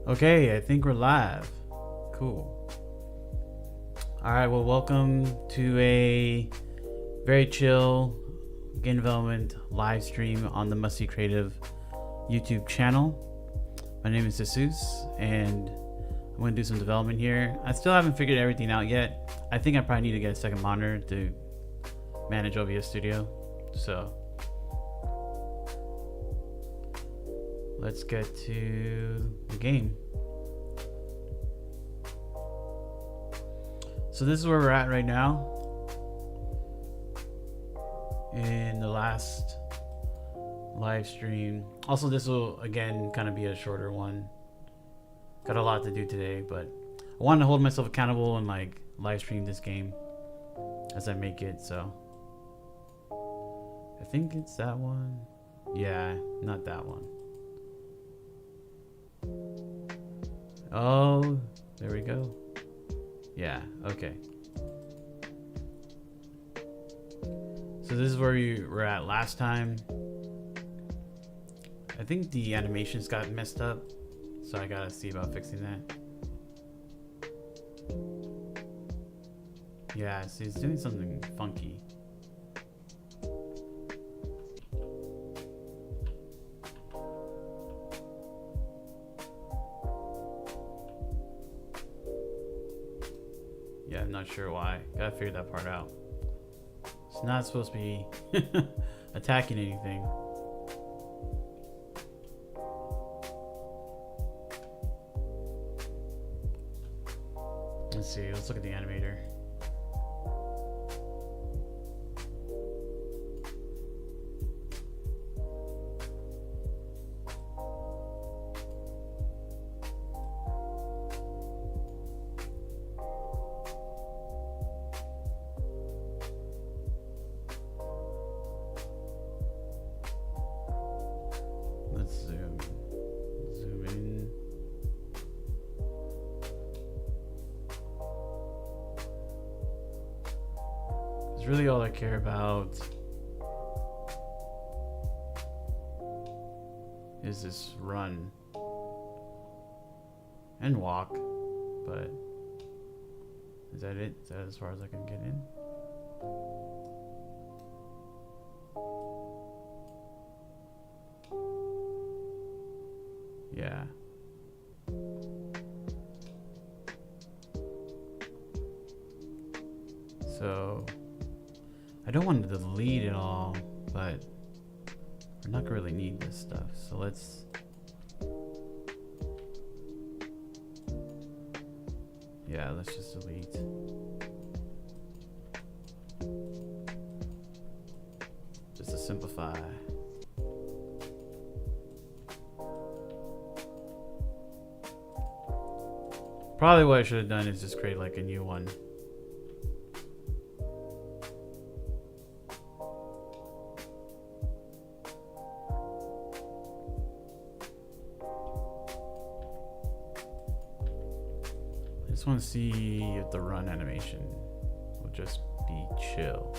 Okay, I think we're live. Cool. All right, well, welcome to a very chill game development live stream on the Musty Creative YouTube channel. My name is Jesus, and I'm going to do some development here. I still haven't figured everything out yet. I think I probably need to get a second monitor to manage OBS Studio. So let's get to the game. So this is where we're at right now in the last live stream. Also, this will again kind of be a shorter one. Got a lot to do today, but I wanted to hold myself accountable and like live stream this game as I make it. So I think it's that one. Yeah, not that one. Oh, there we go. Yeah, okay. So this is where we were at last time. I think the animations got messed up, so I gotta see about fixing that. Yeah, see, it's doing something funky. Yeah, I'm not sure why. Gotta figure that part out. It's not supposed to be attacking anything. Let's see, let's look at the animator. Let's zoom in. It's really all I care about is this run and walk, but is that it? Is that as far as I can get in? Yeah. So I don't want to delete it all, but we're not gonna really need this stuff. So let's just delete. Just to simplify. Probably what I should have done is just create like a new one. I just want to see if the run animation will just be chill.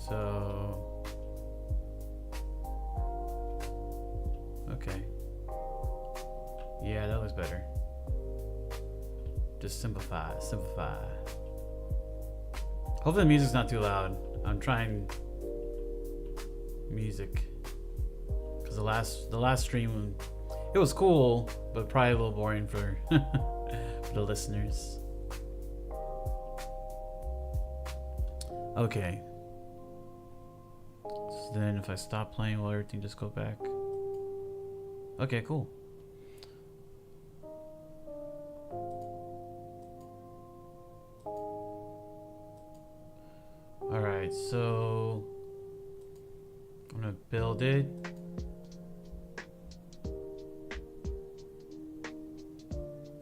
So okay. Yeah, that looks better. Just simplify. Hopefully the music's not too loud. I'm trying music. Cause the last stream, it was cool, but probably a little boring for, for the listeners. Okay. So then if I stop playing, will everything just go back? Okay, cool. Alright, so I'm gonna build it.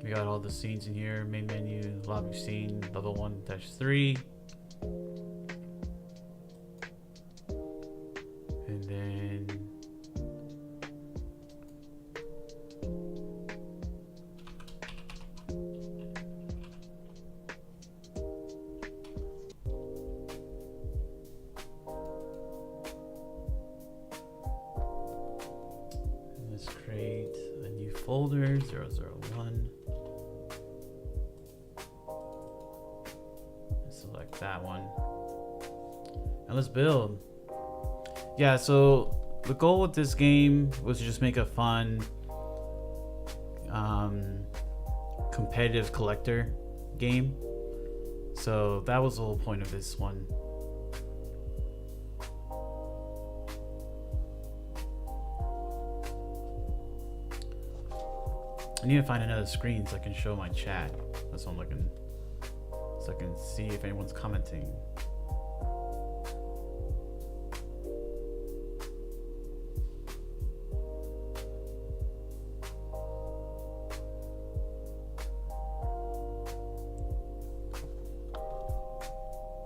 We got all the scenes in here. Main menu, lobby scene, level 1-3. And then folder 001. Select that one. And let's build. Yeah, so the goal with this game was to just make a fun competitive collector game. So that was the whole point of this one. I need to find another screen so I can show my chat. That's what I'm looking, so I can see if anyone's commenting.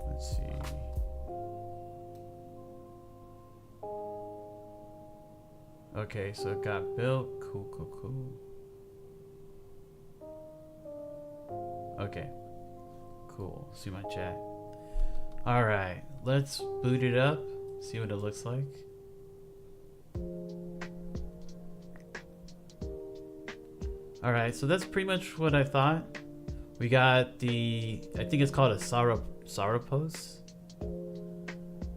Let's see. Okay, so it got built. Cool. Okay, cool. See my chat. All right, let's boot it up. See what it looks like. All right, so that's pretty much what I thought. We got the, I think it's called a sauropus,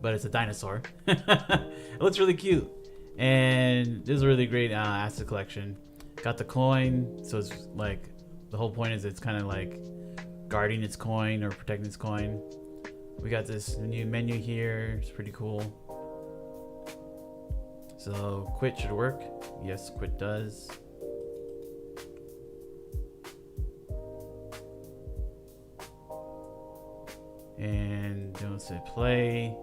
but it's a dinosaur. It looks really cute, and this is a really great asset collection. Got the coin, so it's like the whole point is it's kind of like guarding its coin or protecting its coin. We got this new menu here. It's pretty cool. So quit should work. Yes, quit does. And don't say play.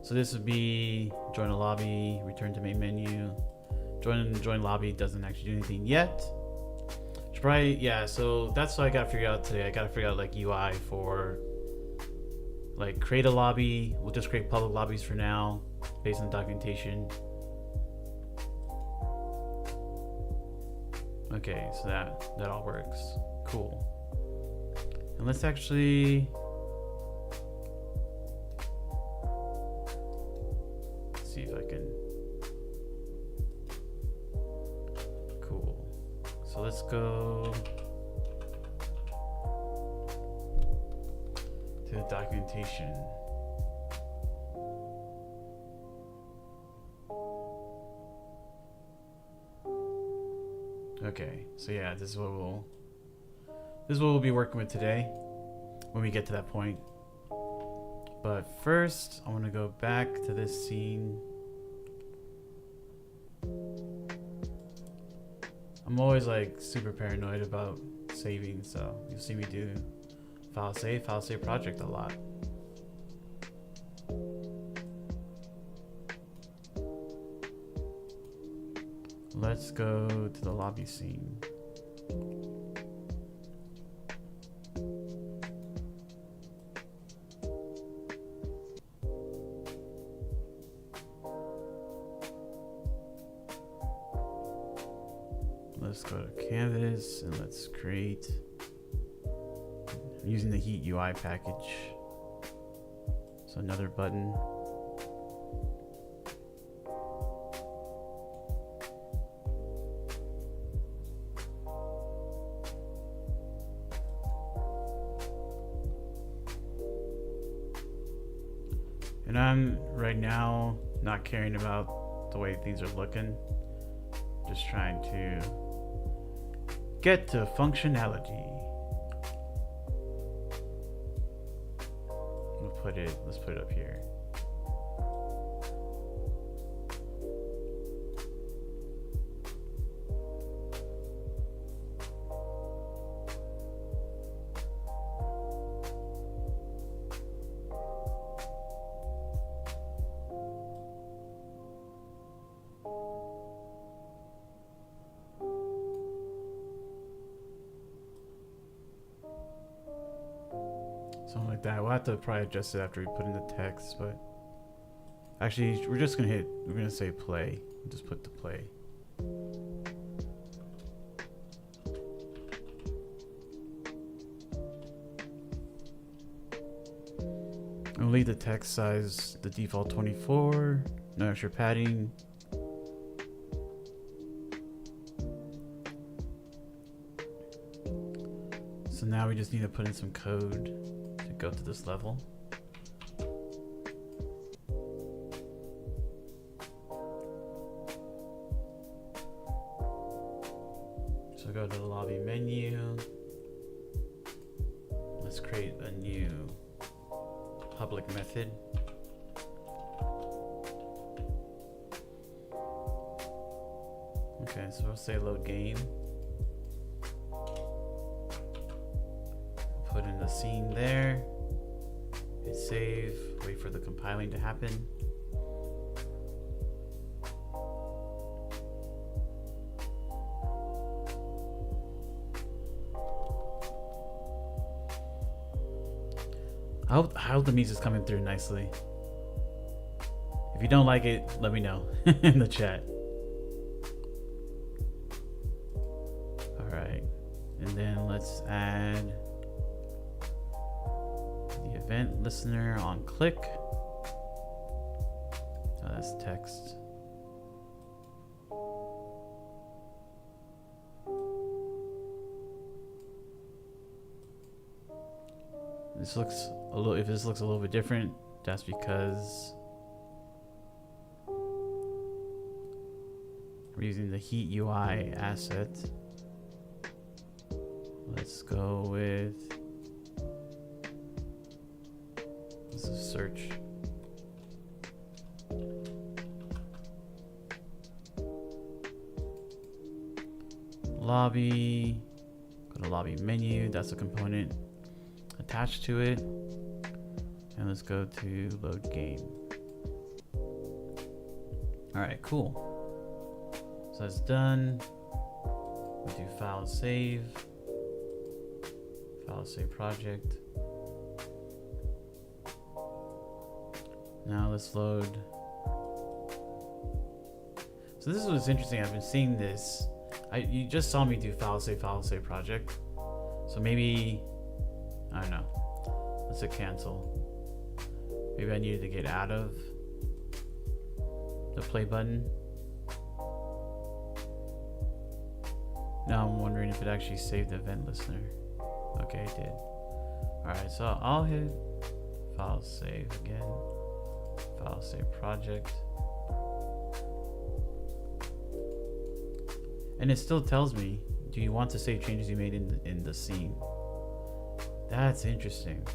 So this would be join a lobby, return to main menu. Join lobby doesn't actually do anything yet. Should probably, yeah, so that's what I gotta figure out today. I gotta figure out like UI for like create a lobby. We'll just create public lobbies for now based on documentation. Okay, so that all works. Cool. And let's actually see if I can. Cool. So let's go to the documentation. Okay, so yeah, this is what we'll be working with today when we get to that point. But first, I want to go back to this scene. I'm always like super paranoid about saving, so you'll see me do file save project a lot. Let's go to the lobby scene. Let's go to canvas and let's create. I'm using the Heat UI package. So another button. And I'm right now not caring about the way things are looking. Just trying to get to functionality. Let's put it up here. Something like that. We'll have to probably adjust it after we put in the text, but actually we're gonna say play. We'll just put the play. I'll leave the text size the default 24, no extra padding. now we just need to put in some code to go to this level. So go to the lobby menu. Let's create a new public method. Okay, so we'll say load game. Put in the scene there. Hit save. Wait for the compiling to happen. I hope the music's coming through nicely. If you don't like it, let me know in the chat. Alright. And then let's add the event listener on click. Oh, that's text. This looks a little, if this looks a little bit different, that's because we're using the Heat UI asset. Let's go with, this is search. Lobby, go to lobby menu, that's a component attached to it, and let's go to load game. All right, cool. So that's done. We do file save project. Now let's load. So this is what's interesting. I've been seeing this. You just saw me do file save project. So maybe, I don't know. Let's hit cancel. Maybe I needed to get out of the play button. Now I'm wondering if it actually saved the event listener. Okay, it did. Alright, so I'll hit file save again. File save project. And it still tells me, do you want to save changes you made in the scene? That's interesting.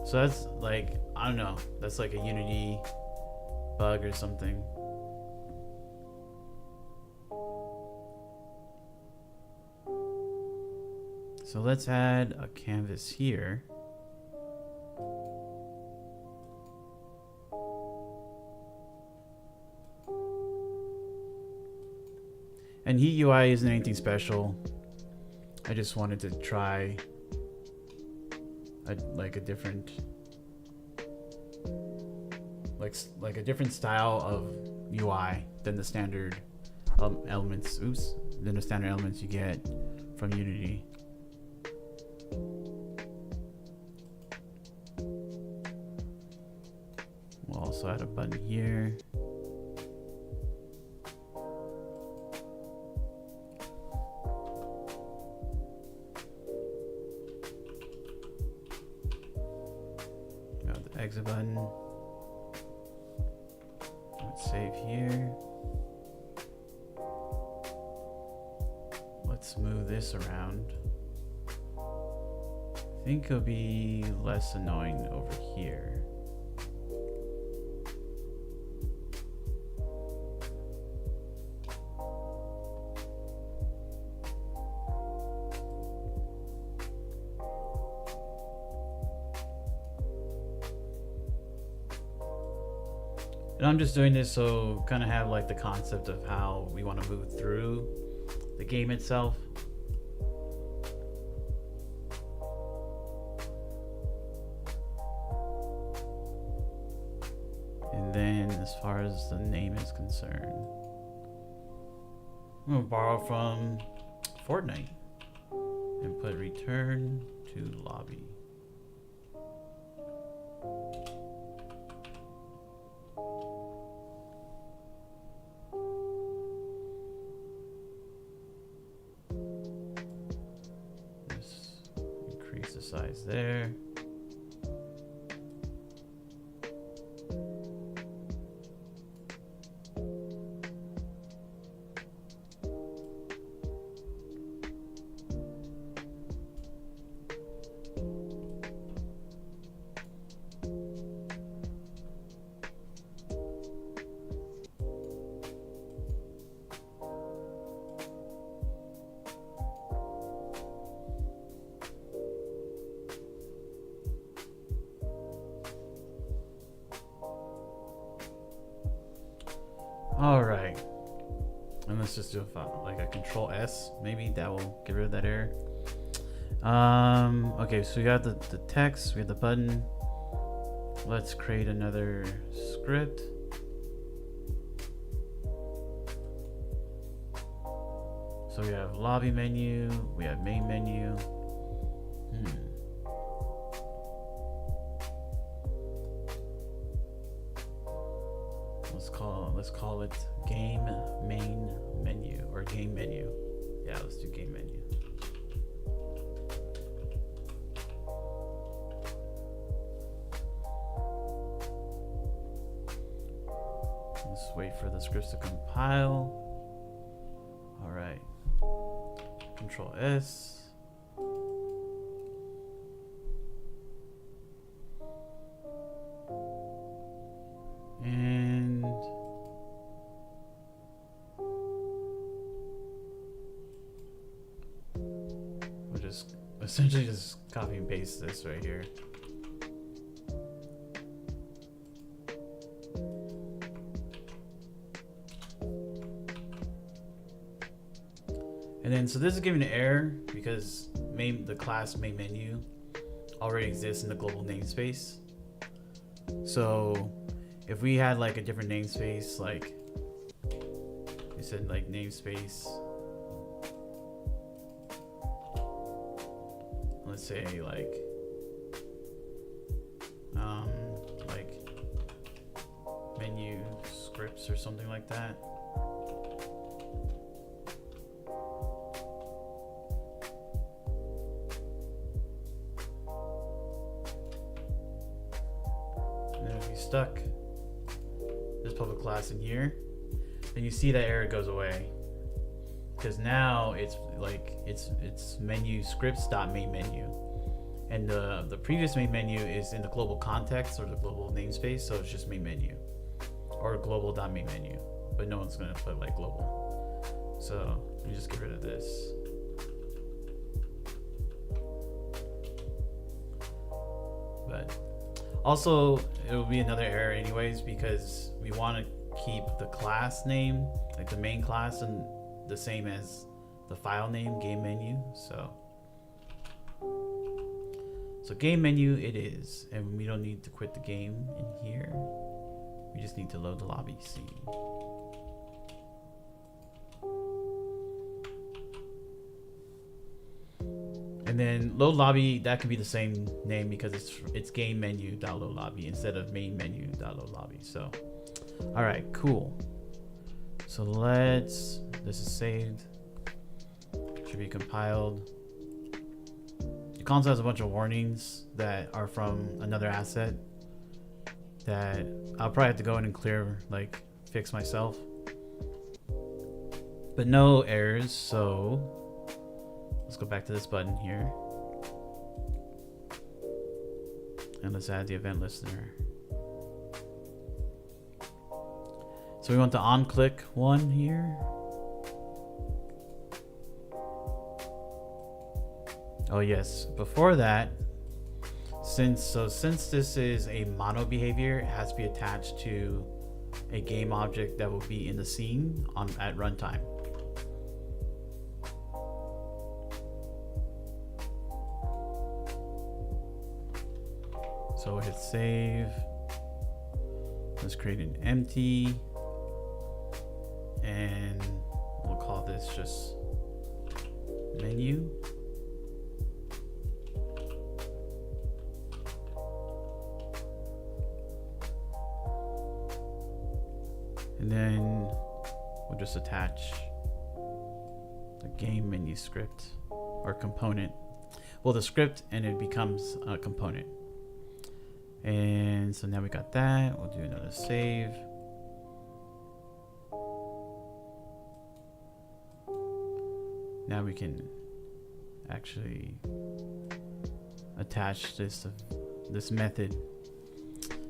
So that's like, I don't know, that's like a Unity bug or something. So let's add a canvas here. And Heat UI isn't anything special. I just wanted to try like a different style of UI than the standard elements. Than the standard elements you get from Unity. We'll also add a button here. Exit button. Let's save here. Let's move this around. I think it'll be less annoying over here. And I'm just doing this so kind of have like the concept of how we want to move through the game itself. And then as far as the name is concerned, I'm going to borrow from Fortnite and put return to lobby. initialize there. All right, and let's just do a control S. Maybe that will get rid of that error. Okay, so we got the text, we have the button. Let's create another script. So we have lobby menu, we have main menu. Let's call it game main menu or game menu. Yeah, let's do game menu. Let's wait for the scripts to compile. All right. Control S. And we'll just essentially just copy and paste this right here. And then, so this is giving an error because the class main menu already exists in the global namespace. So if we had like a different namespace, like we said, like namespace, let's say like menu scripts or something like that. Stuck this public class in here, then you see that error goes away because now it's like it's menu scripts dot main menu, and the previous main menu is in the global context or the global namespace, so it's just main menu or global dot main menu, but no one's gonna put like global. So let me just get rid of this. But also, it will be another error anyways because we want to keep the class name, like the main class, and the same as the file name, game menu. So game menu it is, and we don't need to quit the game in here. We just need to load the lobby scene. And then load lobby, that could be the same name because it's game menu load lobby instead of main menu load lobby. So, all right, cool. So this is saved. Should be compiled. The console has a bunch of warnings that are from another asset that I'll probably have to go in and fix myself. But no errors, so let's go back to this button here. And let's add the event listener. So we want the on-click one here. Oh yes, before that, since this is a mono behavior, it has to be attached to a game object that will be in the scene at runtime. So hit save. Let's create an empty, and we'll call this just menu. And then we'll just attach the game menu script or component. well, the script, and it becomes a component. And so now we got that. We'll do another save. Now we can actually attach this method.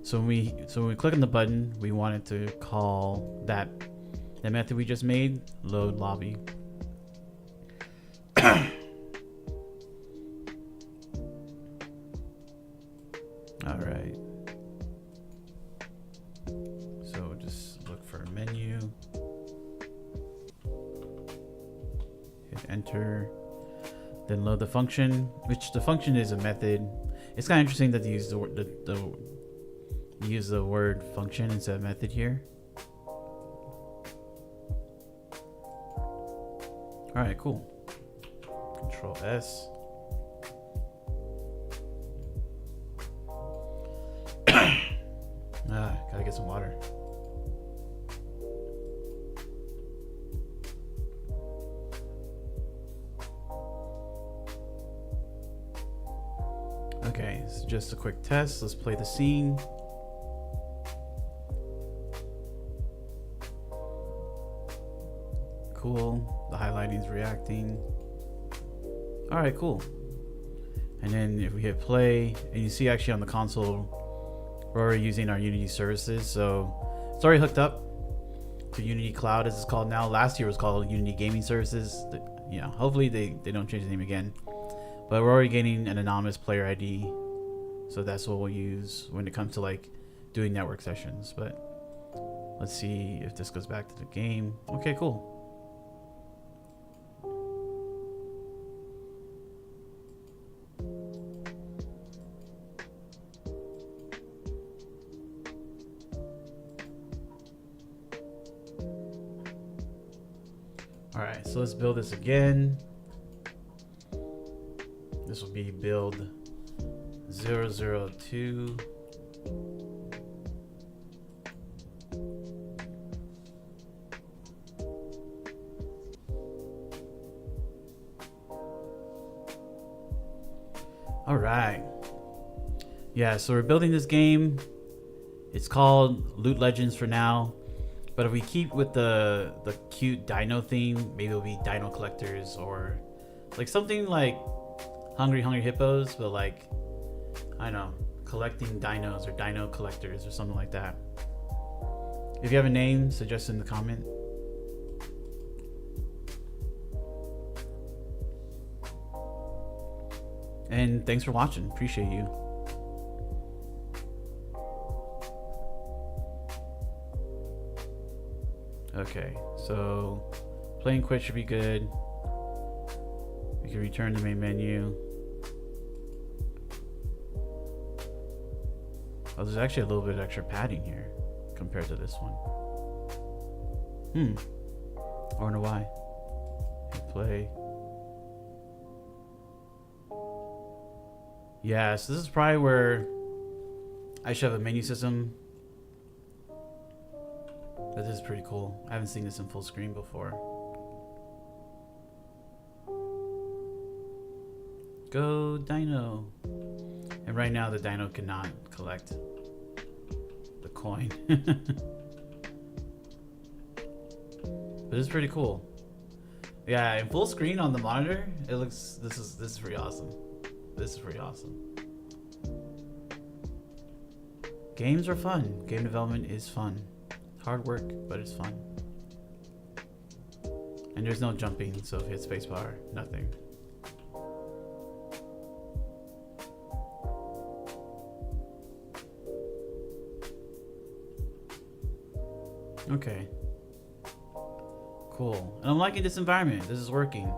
So when we click on the button, we want it to call that method we just made, load lobby. All right. So we'll just look for a menu. Hit enter. Then load the function, which the function is a method. It's kind of interesting that they use the word function instead of method here. All right, cool. Control S. Gotta get some water. Okay, so just a quick test. Let's play the scene. Cool. The highlighting's reacting. All right, cool. And then if we hit play, and you see actually on the console, we're already using our Unity services. So it's already hooked up to Unity Cloud, as it's called now. Last year it was called Unity Gaming Services. You know, hopefully they don't change the name again. But we're already getting an anonymous player ID. So that's what we'll use when it comes to like doing network sessions. But let's see if this goes back to the game. Okay, cool. All right, so let's build this again. This will be build 002. All right. Yeah, so we're building this game. It's called Loot Legends for now. But if we keep with the cute dino theme, maybe it'll be Dino Collectors, or like something like Hungry Hippos, but like, I don't know, collecting dinos, or Dino Collectors, or something like that. If you have a name, suggest in the comment. And thanks for watching. Appreciate you. Okay, so play and quit should be good. We can return to the main menu. Oh, there's actually a little bit of extra padding here compared to this one. I wonder why. Hit play. Yeah, so this is probably where I should have a menu system. But this is pretty cool. I haven't seen this in full screen before. Go Dino. And right now the Dino cannot collect the coin. But it's pretty cool. Yeah, in full screen on the monitor, it looks, this is pretty awesome. This is pretty awesome. Games are fun. Game development is fun. Hard work, but it's fun. And there's no jumping, so if you hit spacebar, nothing. Okay. Cool. And I'm liking this environment. This is working.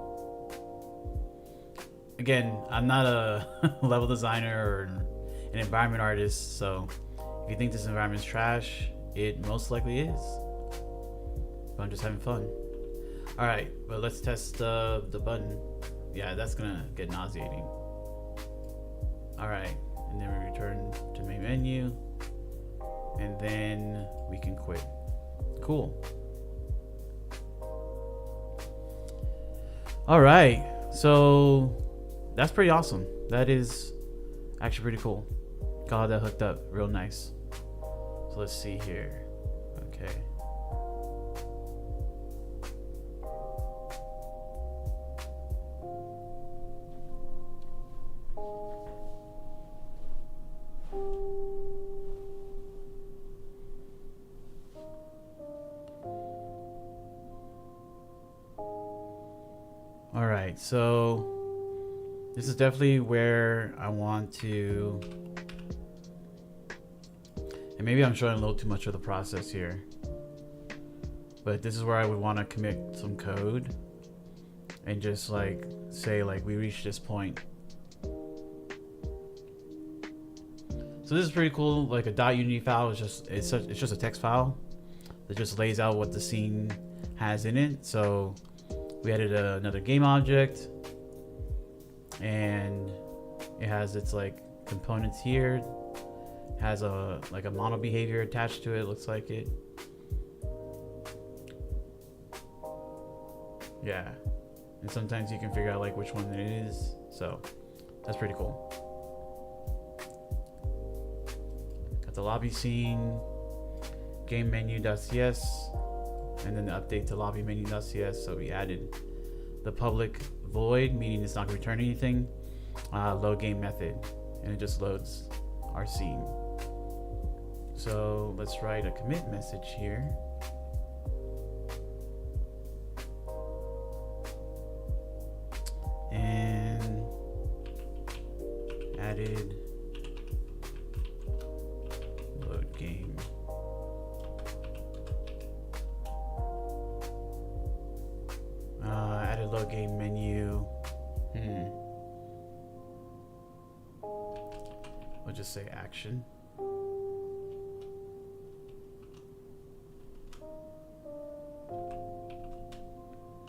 Again, I'm not a level designer or an environment artist, so if you think this environment is trash, it most likely is. But I'm just having fun. All right, but let's test the button. Yeah, that's gonna get nauseating. All right, and then we return to main menu, and then we can quit. Cool. All right, so that's pretty awesome. That is actually pretty cool. Got that hooked up real nice. So let's see here. Okay. All right, so this is definitely where I want to, and maybe I'm showing a little too much of the process here, but this is where I would want to commit some code and just like say like we reached this point. So this is pretty cool. Like a .unity file is just it's just a text file that just lays out what the scene has in it. So we added another game object, and it has its like components here. It has a like a model behavior attached to it. Looks like it. Yeah, and sometimes you can figure out like which one it is. So that's pretty cool. Got the lobby scene, game menu.cs. And then the update to lobby menu.cs. So we added the public void, meaning it's not going to return anything. Load game method, and it just loads our scene. So let's write a commit message here. And added load game. Added load game menu. We'll just say action.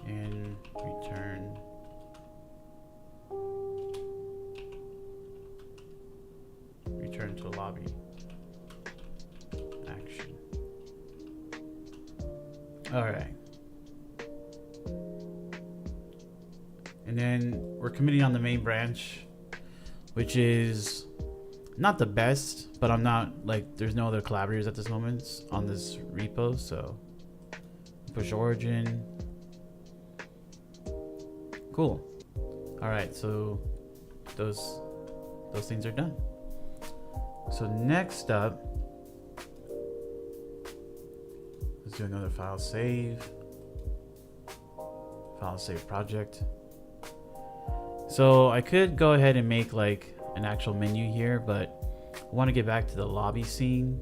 And return to lobby. Action. All right. And then we're committing on the main branch, which is not the best, but I'm not like, there's no other collaborators at this moment on this repo. So push origin. Cool. All right. So those things are done. So next up, let's do another file save project. So I could go ahead and make like an actual menu here, but I want to get back to the lobby scene.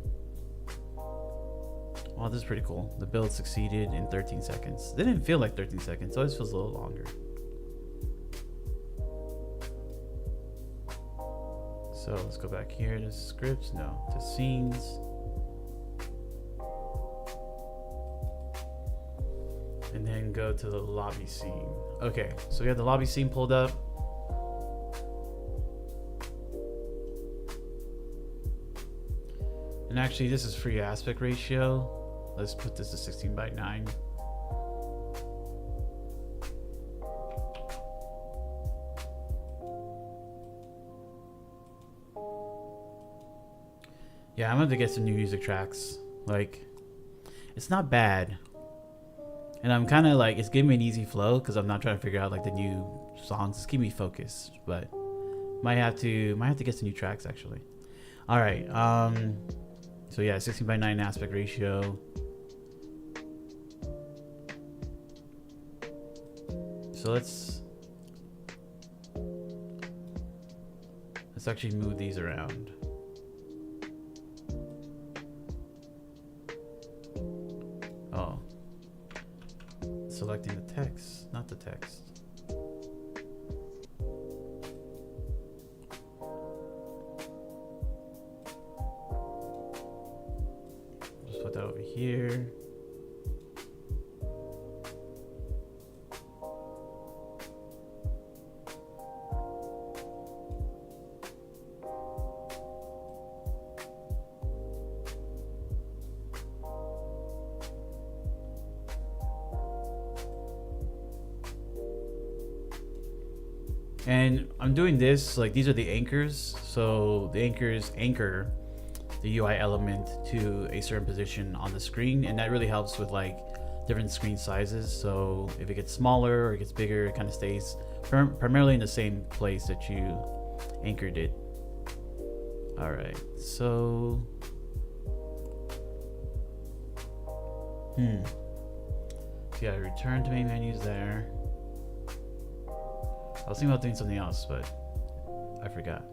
Oh, this is pretty cool. The build succeeded in 13 seconds. It didn't feel like 13 seconds. It always feels a little longer. So let's go back here to scripts. No, to scenes. And then go to the lobby scene. Okay, so we have the lobby scene pulled up. And actually, this is free aspect ratio. Let's put this to 16:9. Yeah, I'm going to get some new music tracks. Like, it's not bad. And I'm kind of like, it's giving me an easy flow because I'm not trying to figure out like the new songs. It's keeping me focused, but might have to get some new tracks actually. All right. So yeah, 16:9 aspect ratio. So let's actually move these around. Oh. Selecting the text, not the text. Just put that over here. And I'm doing this, like these are the anchors. So the anchors anchor the UI element to a certain position on the screen, and that really helps with like different screen sizes. So if it gets smaller or it gets bigger, it kind of stays primarily in the same place that you anchored it. All right, so yeah, return to main menus there. I was thinking about doing something else, but I forgot.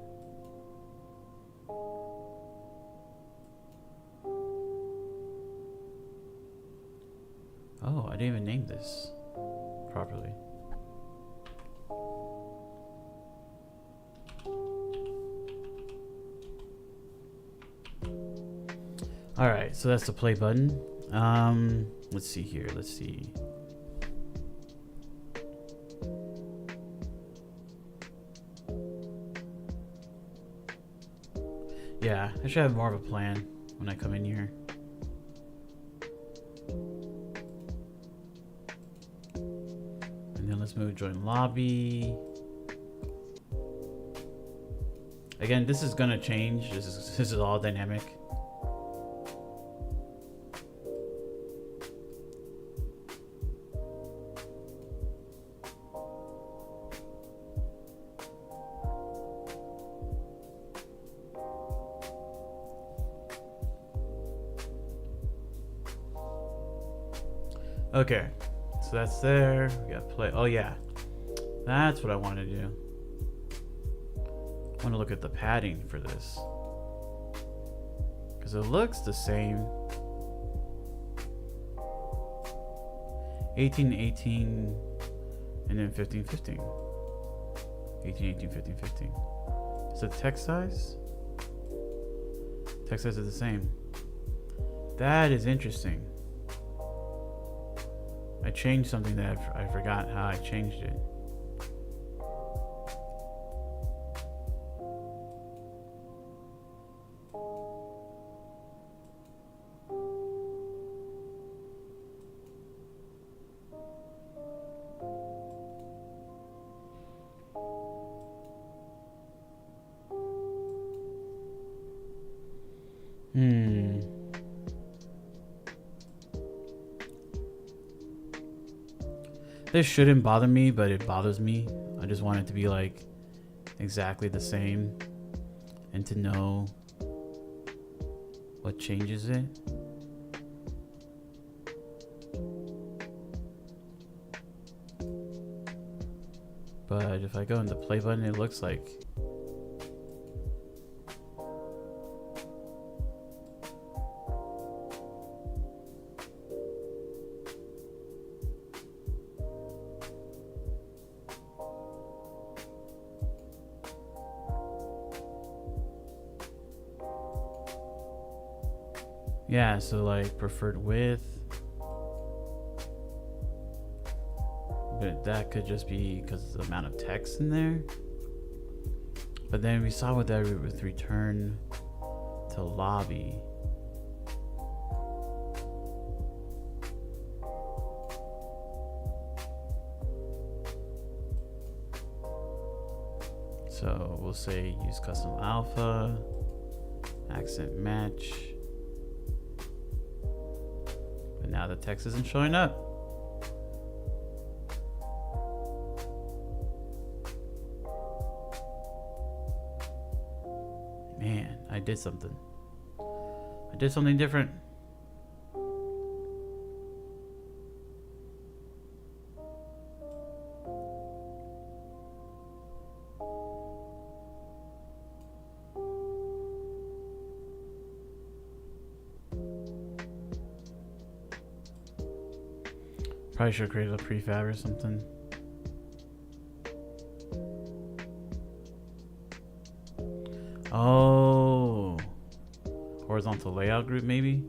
Oh, I didn't even name this properly. All right, so that's the play button. Let's see here. Let's see. Yeah, I should have more of a plan when I come in here. And then let's move join lobby. Again, this is gonna change. This is all dynamic. Okay, so that's there. We got play. Oh yeah, that's what I want to do. I want to look at the padding for this because it looks the same. 18, 18, and then 15, 15. 18, 18, 15, 15. Is the text size? Text size is the same. That is interesting. I changed something that I forgot how I changed it. This shouldn't bother me, but it bothers me. I just want it to be like exactly the same and to know what changes it. But if I go in the play button, it looks like yeah, so like preferred width. But that could just be because of the amount of text in there. But then we saw with that with return to lobby. So we'll say use custom alpha, accent match. But now the text isn't showing up. Man, I did something. I did something different. Probably should have created a prefab or something. Oh, horizontal layout group maybe?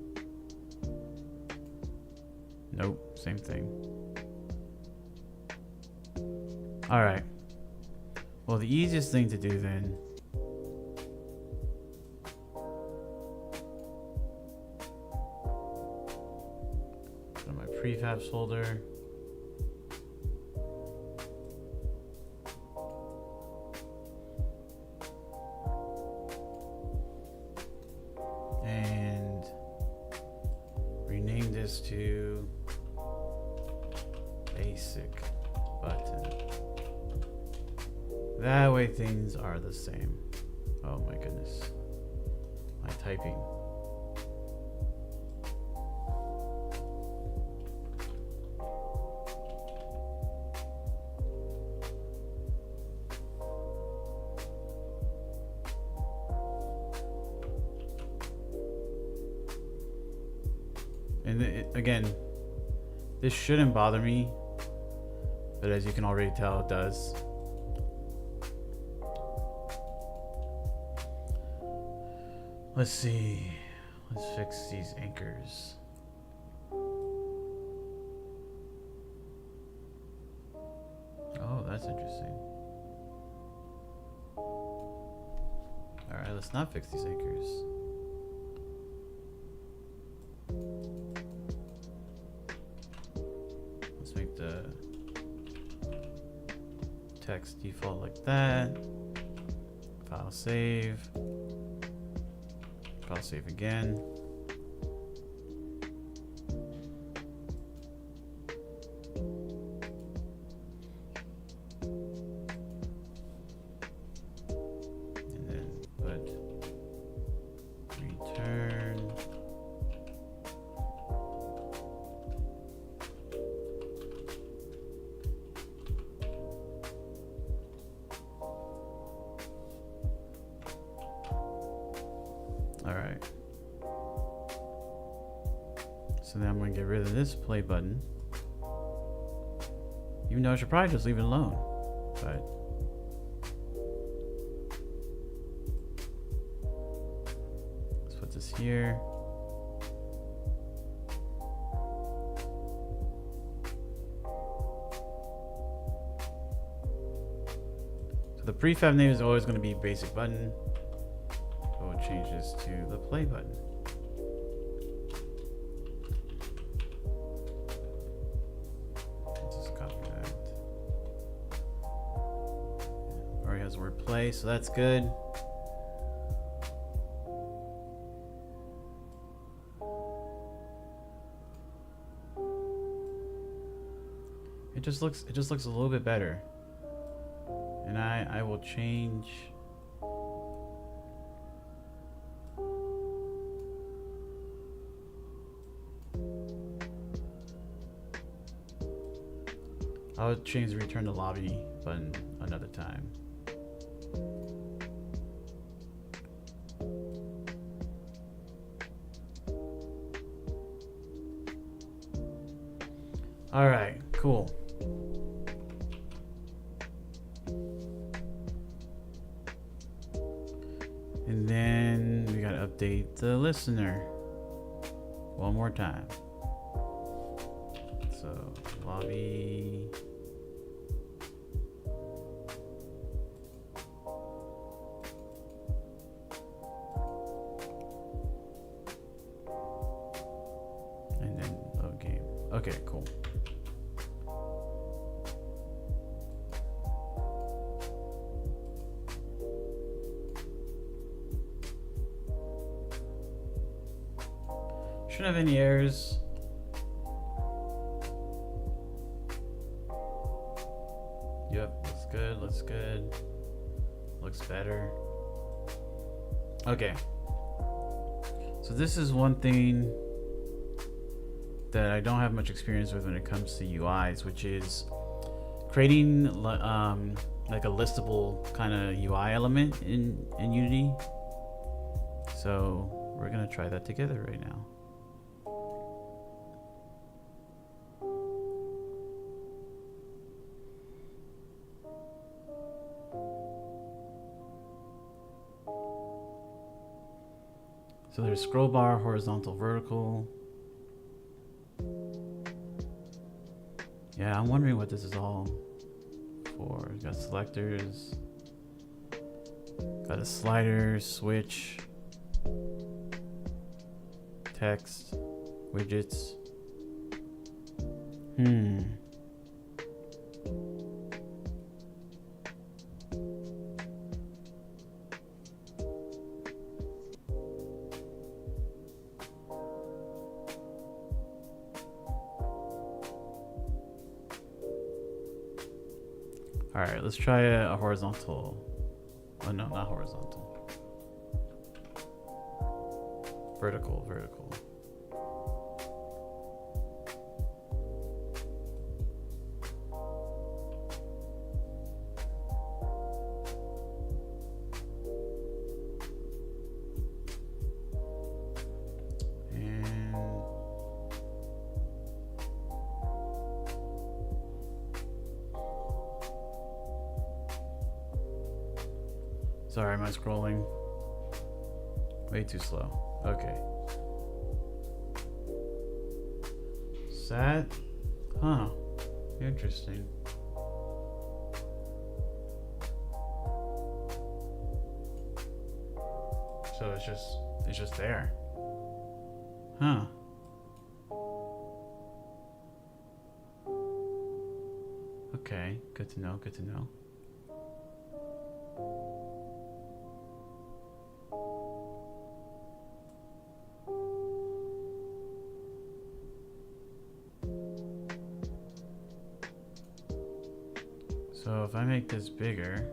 Nope, same thing. All right. Well, the easiest thing to do then go to my prefabs folder. this to basic button. That way things are the same. Oh my goodness. My typing. And again, this shouldn't bother me, but as you can already tell, it does. Let's see. Let's fix these anchors. Oh, that's interesting. Alright, let's not fix these anchors. Let's make the text default like that. File save. File save again. And then put return. All right. So now I'm going to get rid of this play button. Even though I should probably just leave it alone. But let's put this here. So the prefab name is always going to be basic button. We'll change this to the play button. Let's just copy that. Already has the word play, so that's good. It just looks a little bit better. And I will change. I'll change the return to lobby button another time. All right, cool. And then we gotta update the listener one more time. So lobby. And then load game. Okay, cool. Shouldn't have any errors. Yep, looks good, looks good. Looks better. Okay. So this is one thing that I don't have much experience with when it comes to UIs, which is creating like a listable kind of UI element in Unity. So we're gonna try that together right now. So there's scroll bar, horizontal, vertical. Yeah, I'm wondering what this is all for. We've got selectors, got a slider, switch, text, widgets. Alright, let's try a horizontal. Oh no, not horizontal. Vertical. Sorry, am I scrolling? Way too slow. Okay. That? Huh. Interesting. So it's just there. Huh. Okay, good to know. So if I make this bigger,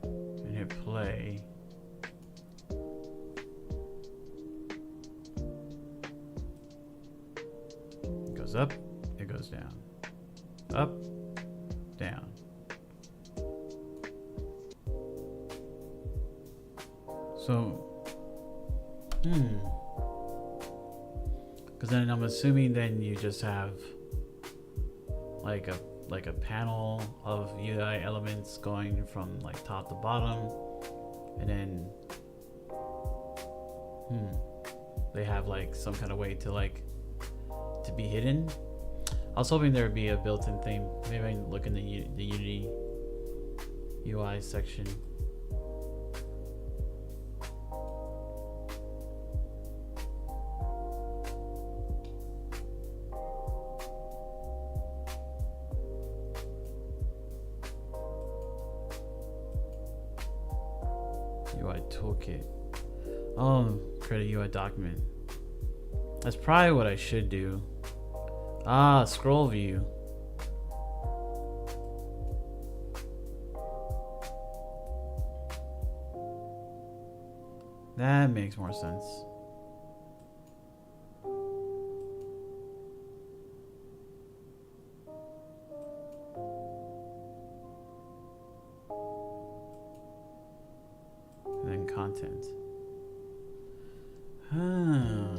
and hit play, it goes up, it goes down, up, down. So, because then I'm assuming then you just have like a panel of UI elements going from like top to bottom, and then they have like some kind of way to be hidden. I was hoping there would be a built-in thing. Maybe I can look in the Unity UI section. UI toolkit. Oh, create a UI document. That's probably what I should do. Ah, scroll view. That makes more sense. And then content. Huh.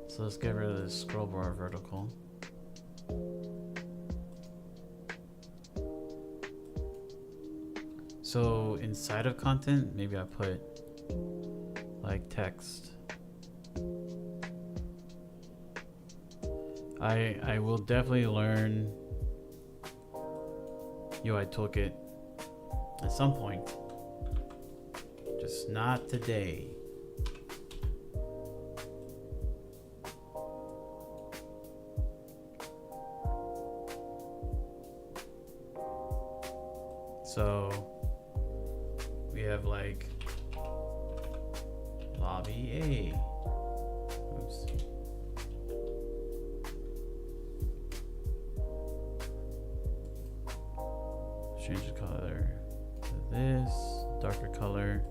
So let's get rid of this scroll bar vertical. So inside of content, maybe I put like text. I will definitely learn UI toolkit at some point, just not today. So we have like lobby A. Oops. Change the color to this, darker color.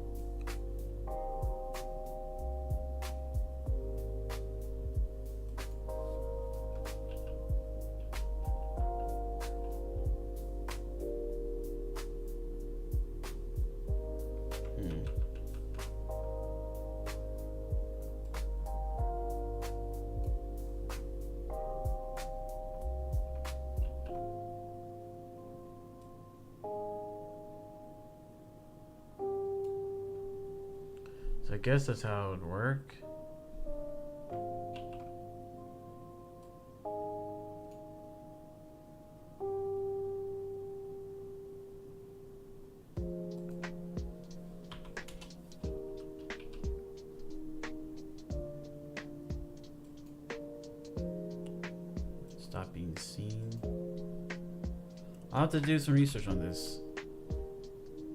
So I guess that's how it would work. Stop being seen. I'll have to do some research on this,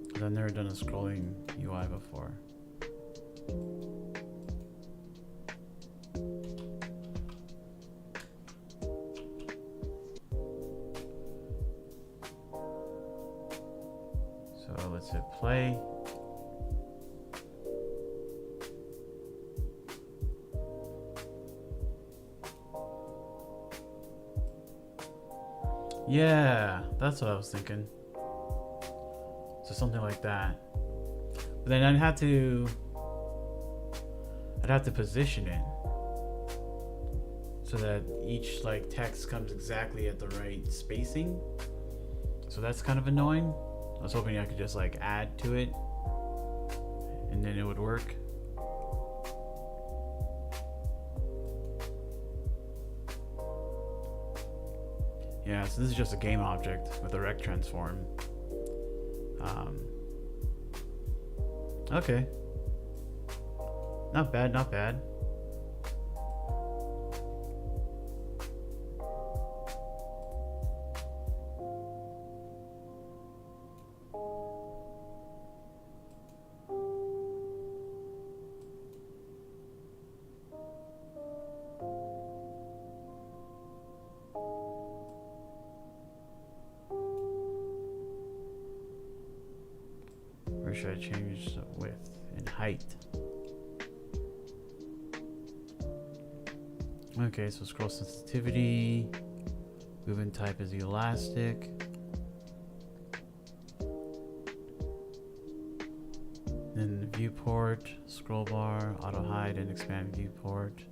because I've never done a scrolling UI before. let's hit play. Yeah, that's what I was thinking. So something like that. But then I'd have to position it so that each like text comes exactly at the right spacing. So that's kind of annoying. I was hoping I could just like add to it and then it would work. Yeah, so this is just a game object with a rect transform. Okay. Not bad, not bad. Or should I change the width and height? Okay, so scroll sensitivity, movement type is elastic. Then viewport, scroll bar, auto hide and expand viewport.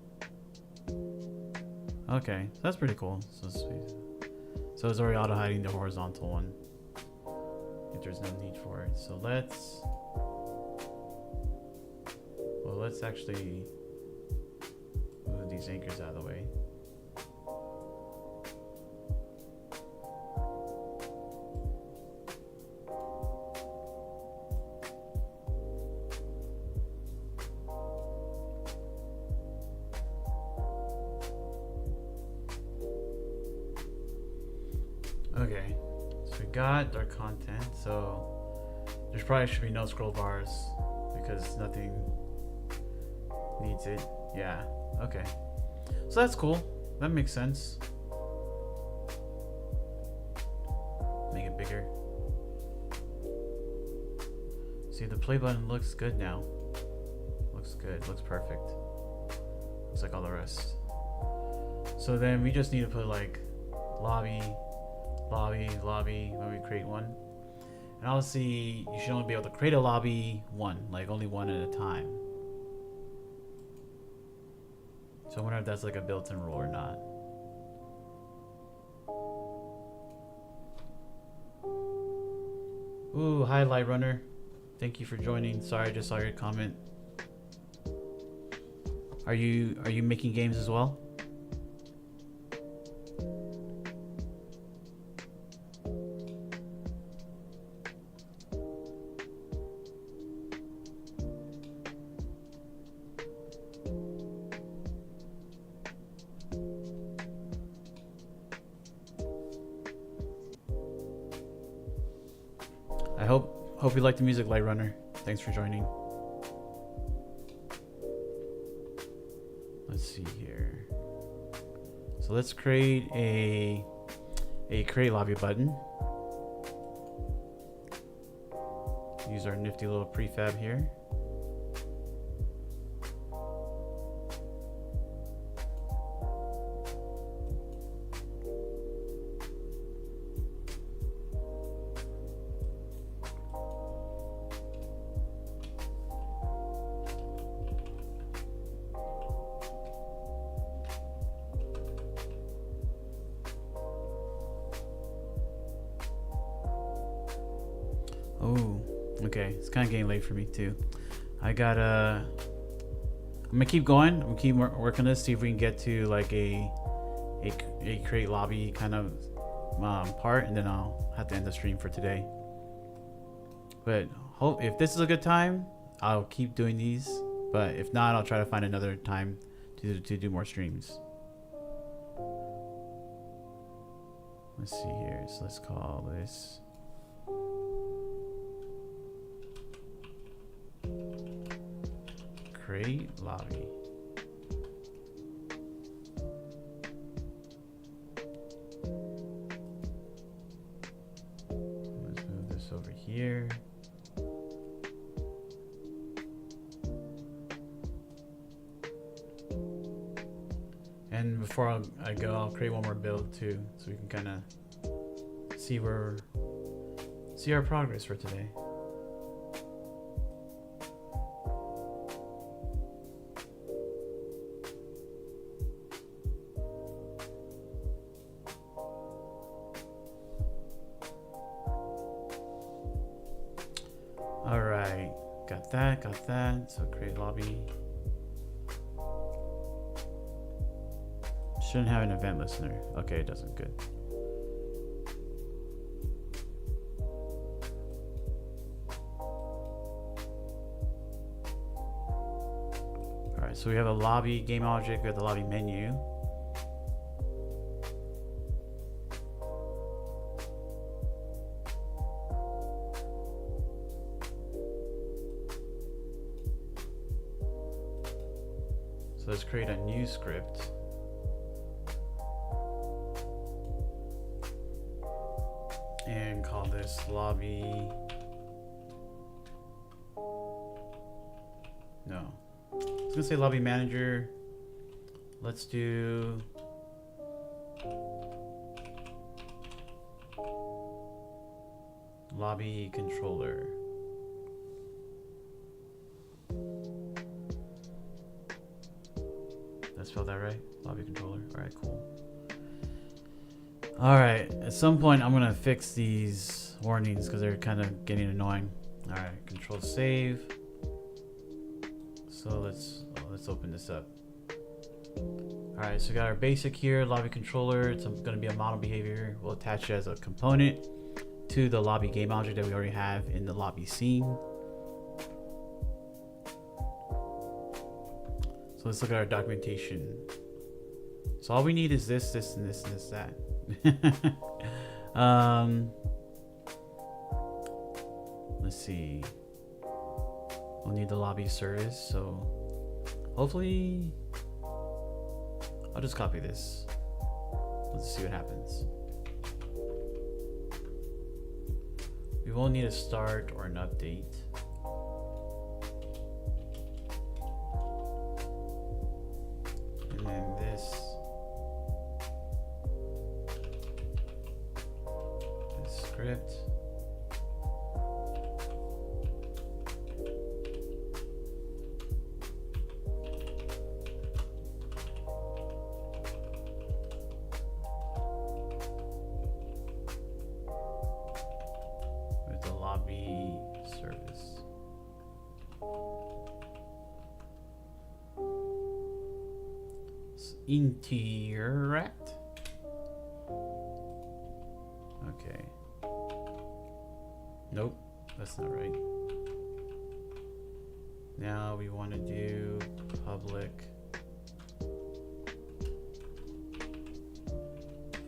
Okay, so that's pretty cool. So it's already auto hiding the horizontal one if there's no need for it. So let's actually move these anchors out of the way. Okay, so we got our content. So there's probably should be no scroll bars because nothing needs it. Yeah, okay. So that's cool. That makes sense. Make it bigger. See, the play button looks good now. Looks good, looks perfect. Looks like all the rest. So then we just need to put like lobby when we create one. And obviously you should only be able to create a lobby like only one at a time. So I wonder if that's like a built-in rule or not. Ooh, hi Light Runner. Thank you for joining. Sorry, I just saw your comment. Are you making games as well? Hope you like the music, Light Runner. Thanks for joining. Let's see here. So let's create a create lobby button. Use our nifty little prefab here. Oh, okay. It's kind of getting late for me too. I'm gonna keep going. I'm gonna keep working on this. See if we can get to like a create lobby kind of part, and then I'll have to end the stream for today. But if this is a good time, I'll keep doing these. But if not, I'll try to find another time to do more streams. Let's see here. So let's call this. Create lobby. Let's move this over here. before I go, I'll create one more build too, so we can kind of see our progress for today. All right, got that. So create lobby. Shouldn't have an event listener. Okay, it doesn't. Good. All right, so we have a lobby game object. We have the lobby menu. So let's create a new script. And call this lobby. No. I was gonna say lobby manager. Let's do lobby controller. Did I spell that right? Lobby controller. Alright, cool. Alright, at some point I'm gonna fix these warnings because they're kind of getting annoying. Alright, control save. So let's open this up. Alright, so we got our basic here, lobby controller. It's gonna be a model behavior. We'll attach it as a component to the lobby game object that we already have in the lobby scene. So let's look at our documentation. So all we need is this, and this, and this, that. Let's see. We'll need the lobby service, so hopefully I'll just copy this. Let's see what happens. We won't need a start or an update. And then this script. With the lobby service. Interact. Okay. Nope, that's not right. Now we want to do public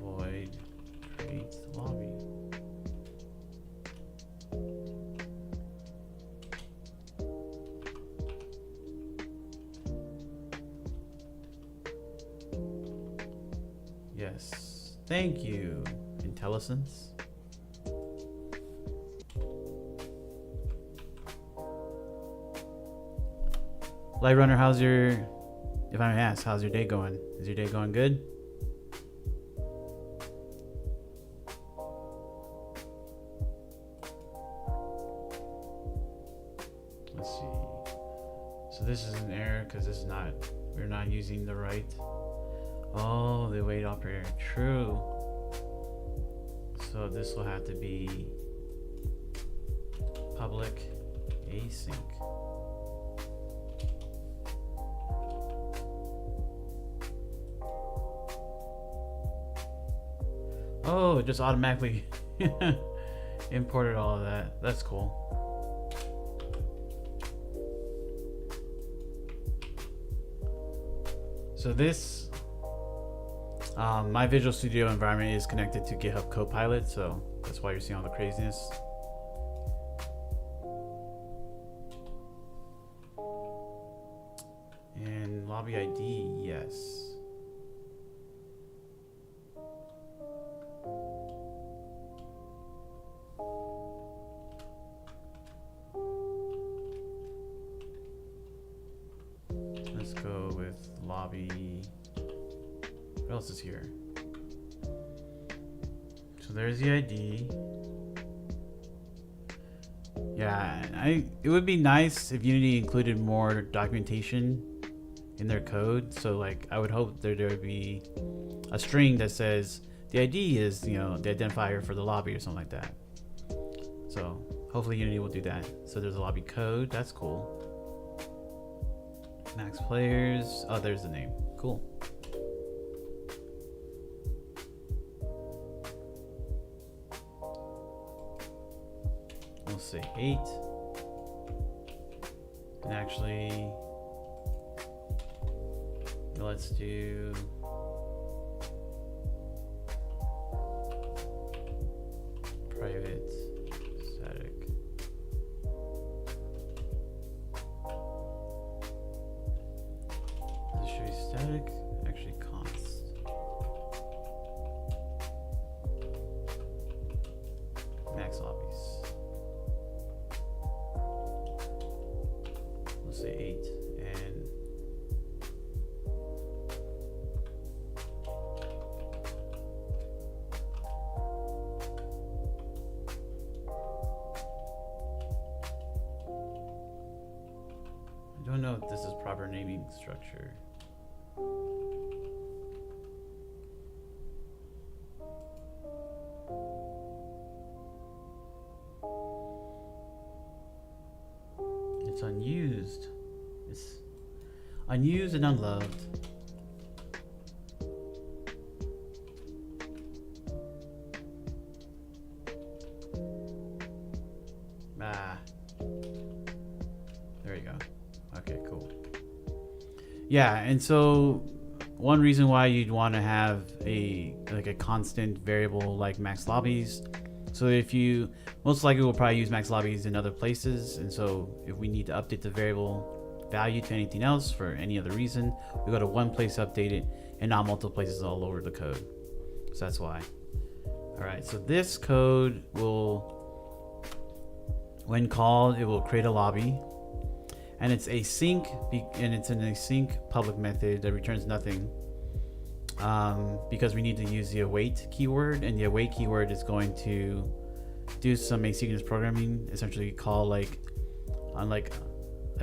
void create lobby. Yes, thank you, IntelliSense. Light Runner, if I may ask, how's your day going? Is your day going good? Let's see. So this is an error because we're not using the right. Oh, the wait operator, true. So this will have to be public async. Oh, it just automatically imported all of that. That's cool. So this, my Visual Studio environment is connected to GitHub Copilot, so that's why you're seeing all the craziness. And lobby ID, yes. Let's go with lobby What else is here? So there's the ID. Yeah, it would be nice if Unity included more documentation in their code. So like I would hope there would be a string that says the ID is, you know, the identifier for the lobby or something like that. So hopefully Unity will do that. So there's a lobby code. That's cool. Max players. Oh, there's the name. Cool. We'll say 8. And actually, let's do private static. This should be static, actually const. Max lobbies. We'll say 8 and I don't know if this is proper naming structure. It's unused. It's unused and unloved. There you go. Okay, cool. Yeah, and so one reason why you'd want to have a constant variable like max lobbies. So if you most likely will probably use max lobbies in other places, and so if we need to update the variable value to anything else for any other reason, we go to one place to update it and not multiple places all over the code. So that's why. All right, so this code will, when called, it will create a lobby, and it's async, and it's an async public method that returns nothing, because we need to use the await keyword, and the await keyword is going to do some asynchronous programming, essentially call I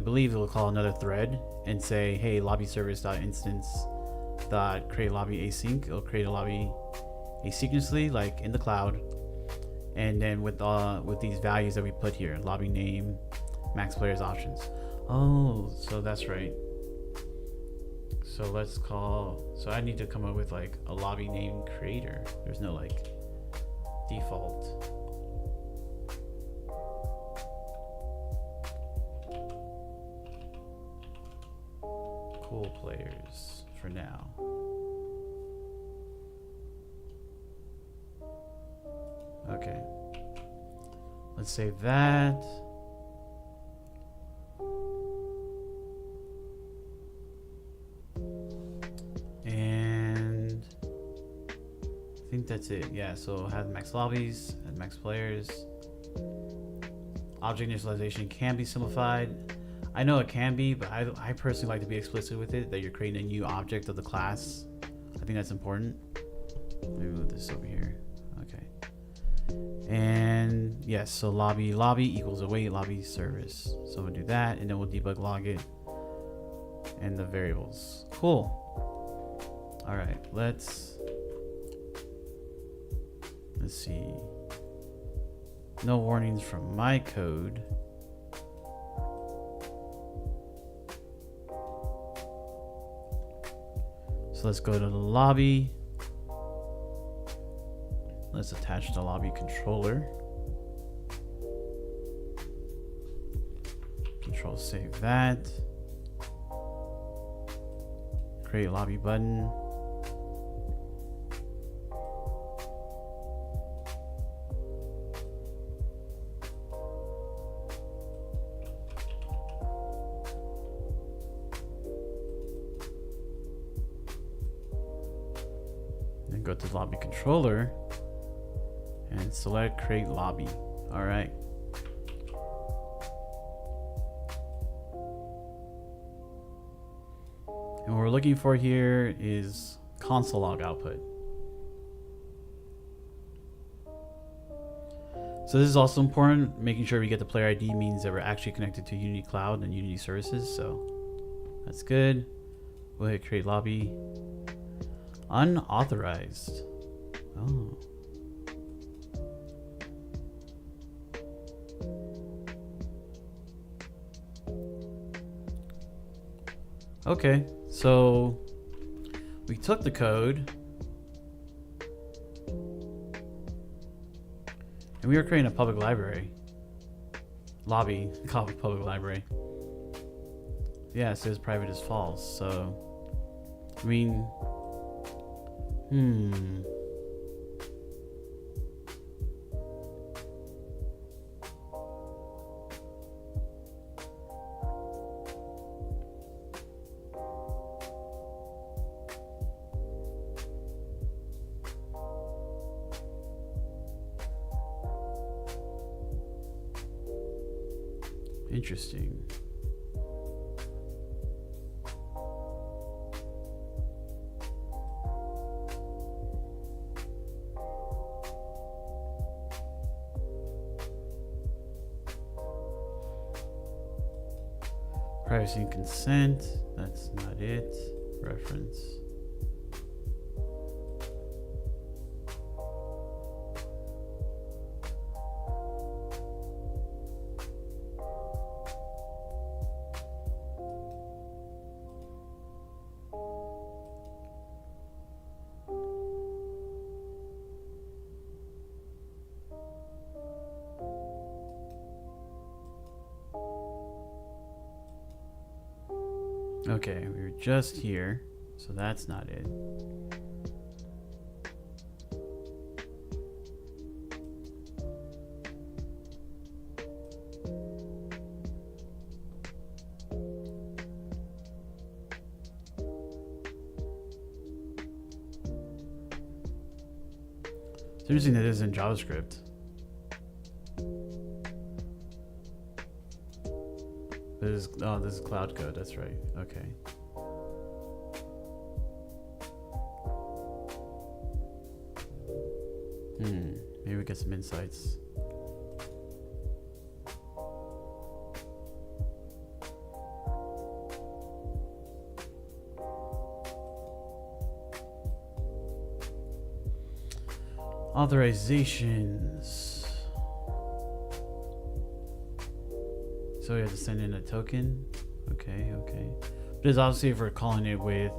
believe it will call another thread and say, hey, lobby service.instance.create lobby async. It'll create a lobby asynchronously, like in the cloud, and then with these values that we put here, lobby name, max players options. Oh, so that's right. So let's call, so I need to come up with like a lobby name creator. There's no like default. Cool players for now. Okay. Let's save that. And I think that's it. Yeah, so have max lobbies and max players. Object initialization can be simplified. I know it can be, but I personally like to be explicit with it, that you're creating a new object of the class. I think that's important. Let me move this over here. Okay. And yes, so lobby equals await lobby service. So we'll do that, and then we'll debug log it and the variables. Cool. All right, let's see. No warnings from my code. So let's go to the lobby. Let's attach the lobby controller. Control save that. Create lobby button. Then go to the lobby controller and select create lobby. All right. And what we're looking for here is console log output. So this is also important. Making sure we get the player ID means that we're actually connected to Unity Cloud and Unity services. So that's good. We'll hit create lobby. Unauthorized. Oh. Okay, so we took the code and we were creating a public library. Lobby, public library. Yeah, it says private is false, so I mean, interesting. Privacy and consent, that's not it. Reference. Okay, we were just here, so that's not it. It's interesting that this is in JavaScript. This is cloud code, that's right. Okay. Maybe we get some insights. Authorizations. So we have to send in a token. Okay. But it's obviously if we're calling it with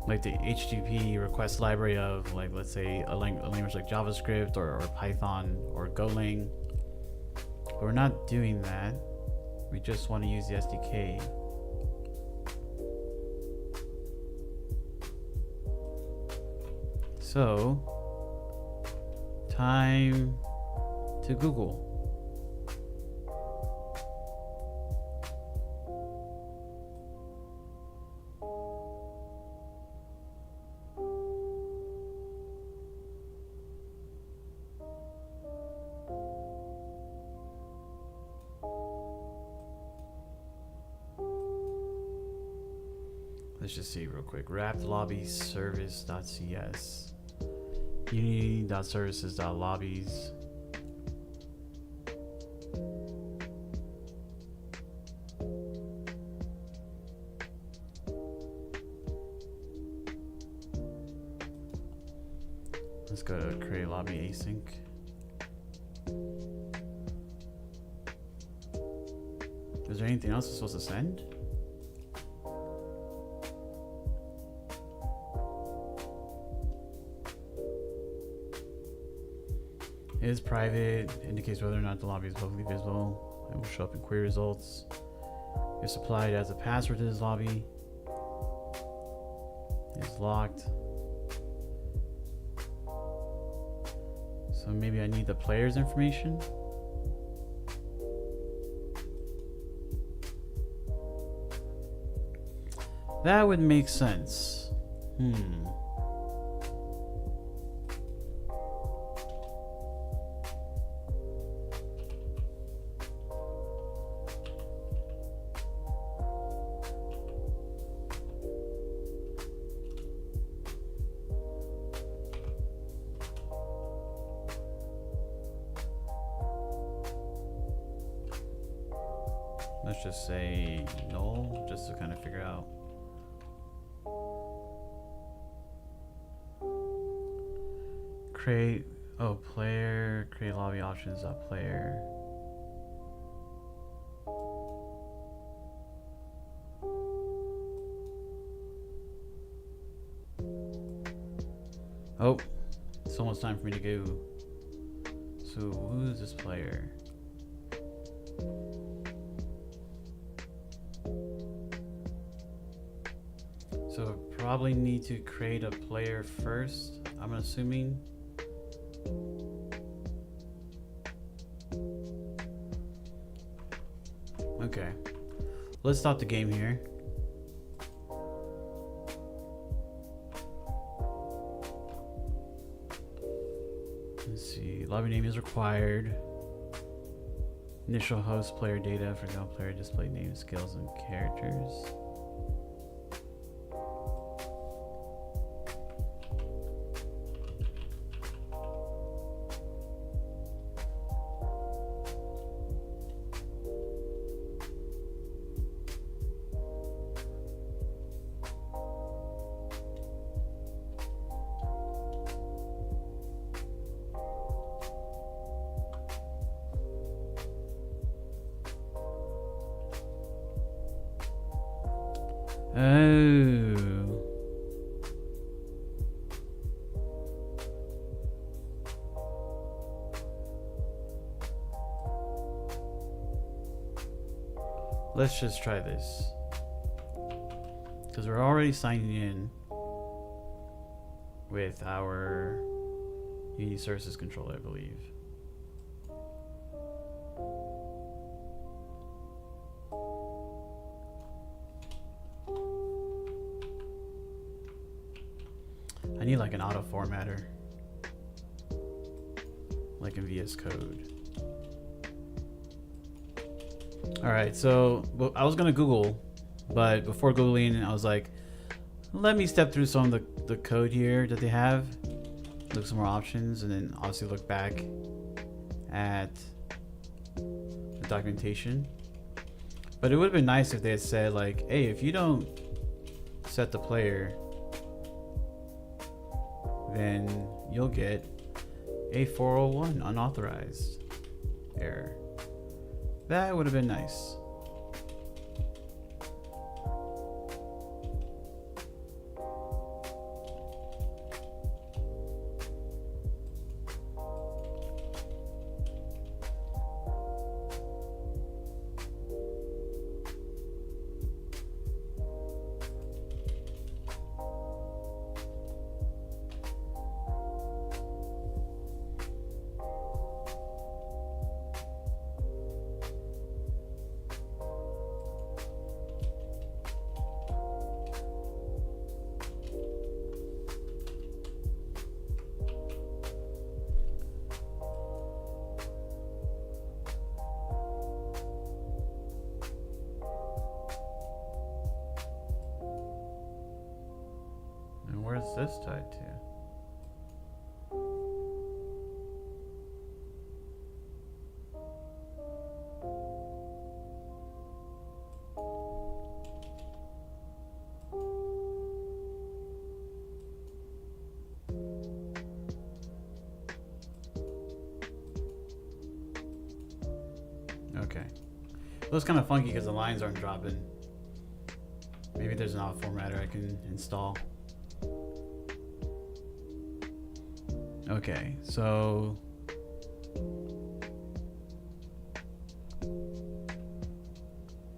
like the HTTP request library of, like, let's say a language like JavaScript or Python or Golang. But we're not doing that. We just want to use the SDK. So, time to Google. Let's just see real quick. Wrapped lobby service.cs. Unity.services.lobbies. Let's go to create lobby async. Is there anything else we're supposed to send? It is private, indicates whether or not the lobby is publicly visible. It will show up in query results. If supplied as a password to this lobby. It's locked. So maybe I need the player's information. That would make sense. Let's just say null, just to kind of figure out. Create, oh, player, create lobby options, player. Oh, it's almost time for me to go. So who's this player? So probably need to create a player first, I'm assuming. Okay, let's stop the game here. Let's see, lobby name is required. Initial host player data, for example, player display name, skills, and characters. Oh. Let's just try this. Because we're already signing in with our Unity Services controller, I believe. I need like an auto formatter, like in VS Code. All right, so I was gonna Google, but before Googling, I was like, let me step through some of the code here that they have, look some more options, and then obviously look back at the documentation. But it would have been nice if they had said like, hey, if you don't set the player, then you'll get a 401 unauthorized error. That would have been nice. Where's this tied to? Okay. It was kind of funky because the lines aren't dropping. Maybe there's an auto formatter I can install. Okay, so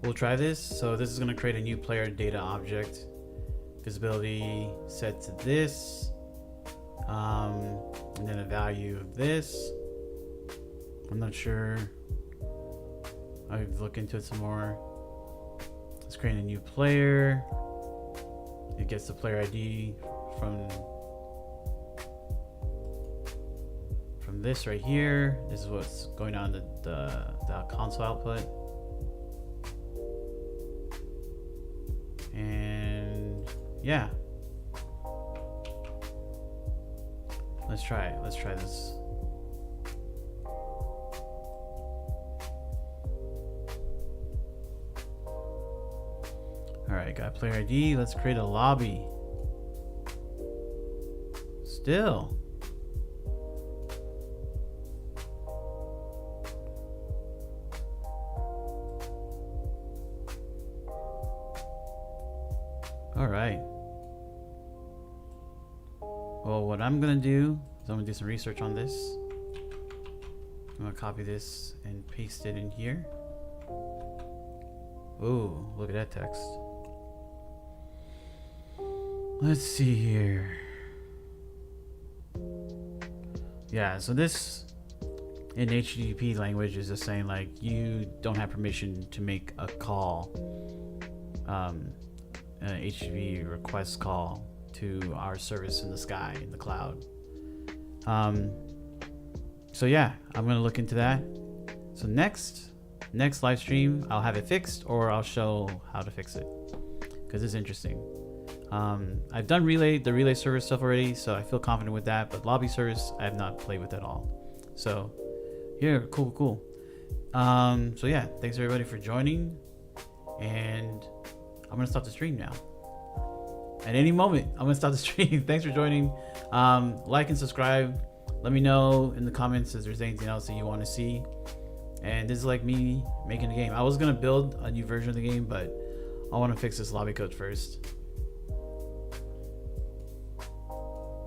we'll try this. So this is going to create a new player data object. Visibility set to this, and then a value of this. I'm not sure. I'll look into it some more. Let's create a new player. It gets the player ID from this right here. This is what's going on the console output. And yeah. Let's try it. Let's try this. right, got player ID. Let's create a lobby. Still. All right. Well, what I'm gonna do is I'm gonna do some research on this. I'm gonna copy this and paste it in here. Ooh, look at that text. Let's see here. Yeah, so this in HTTP language is just saying like you don't have permission to make a call, an HTTP request call to our service in the sky, in the cloud. So yeah, I'm gonna look into that. So next live stream, I'll have it fixed, or I'll show how to fix it, because it's interesting. I've done the relay service stuff already, so I feel confident with that, but lobby service I have not played with at all. So yeah, cool. So yeah, thanks everybody for joining, and I'm gonna stop the stream now. At any moment, I'm gonna stop the stream. Thanks for joining. Like and subscribe. Let me know in the comments if there's anything else that you want to see. And this is like me making a game. I was gonna build a new version of the game, but I want to fix this lobby code first.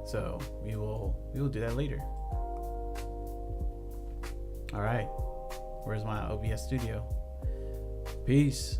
So we will do that later. All right. Where's my OBS studio? Peace.